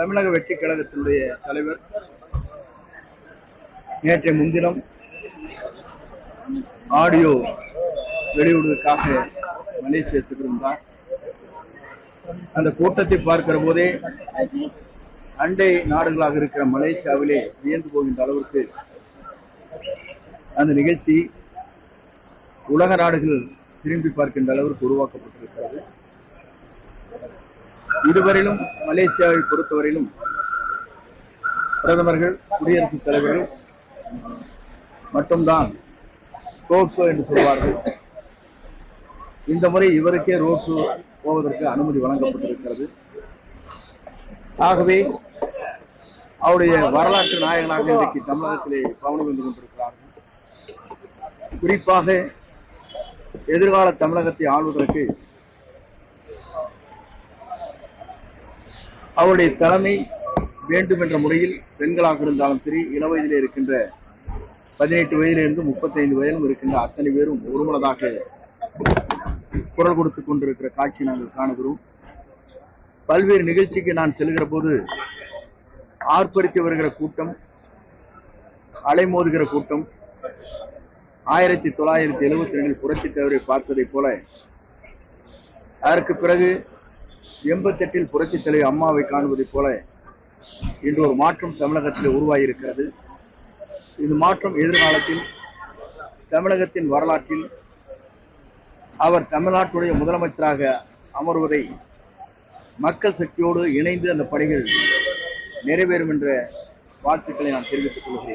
தமிழக வெற்றி கழகத்தினுடைய தலைவர் நேற்றைய முன்தினம் ஆடியோ வெளியிடுவதற்காக மலேசியா சென்றிருந்தார். அந்த கூட்டத்தை பார்க்கிற போதே அண்டை நாடுகளாக இருக்கிற மலேசியாவிலே வியந்து போகின்ற அளவிற்கு அந்த நிகழ்ச்சி உலக நாடுகள் திரும்பி பார்க்கின்ற அளவிற்கு உருவாக்கப்பட்டிருக்கிறது. இதுவரையிலும் மலேசியாவை பொறுத்தவரையிலும் பிரதமர்கள், குடியரசுத் தலைவர்கள் மட்டும்தான் ரோட் ஷோ என்று சொல்வார்கள். இந்த முறை இவருக்கே ரோட் ஷோ போவதற்கு அனுமதி வழங்கப்பட்டிருக்கிறது. ஆகவே அவருடைய வரலாற்று நாயகனாக இன்றைக்கு தமிழகத்திலே கவனம் வந்து கொண்டிருக்கிறார்கள். குறிப்பாக எதிர்கால தமிழகத்தை ஆளுவதற்கு அவருடைய தலைமை வேண்டும் என்ற முறையில் பெண்களாக இருந்தாலும் சரி, இளவயதிலே இருக்கின்ற 18 வயதிலிருந்து 35 வயதிலும் இருக்கின்ற அத்தனை பேரும் ஒருமனதாக குரல் கொடுத்துக் கொண்டிருக்கிற காட்சி நாங்கள் காணுகிறோம். பல்வேறு நிகழ்ச்சிக்கு நான் செல்கிற போது ஆர்ப்பரித்து வருகிற கூட்டம், அலைமோதுகிற கூட்டம் 1972 புரட்சித் தலைவரை பார்த்ததை போல, அதற்கு பிறகு 88 புரட்சித் தலைவர் அம்மாவை காணுவதைப் போல இன்று ஒரு மாற்றம் தமிழகத்தில் உருவாகி இருக்கிறது. இந்த மாற்றம் எதிர்காலத்தில் தமிழகத்தின் வரலாற்றில் அவர் தமிழ்நாட்டுடைய முதலமைச்சராக அமர்வதை மக்கள் சக்தியோடு இணைந்து அந்த பணிகள் நிறைவேறும் என்ற வாழ்த்துக்களை நான் தெரிவித்துக் கொள்கிறேன்.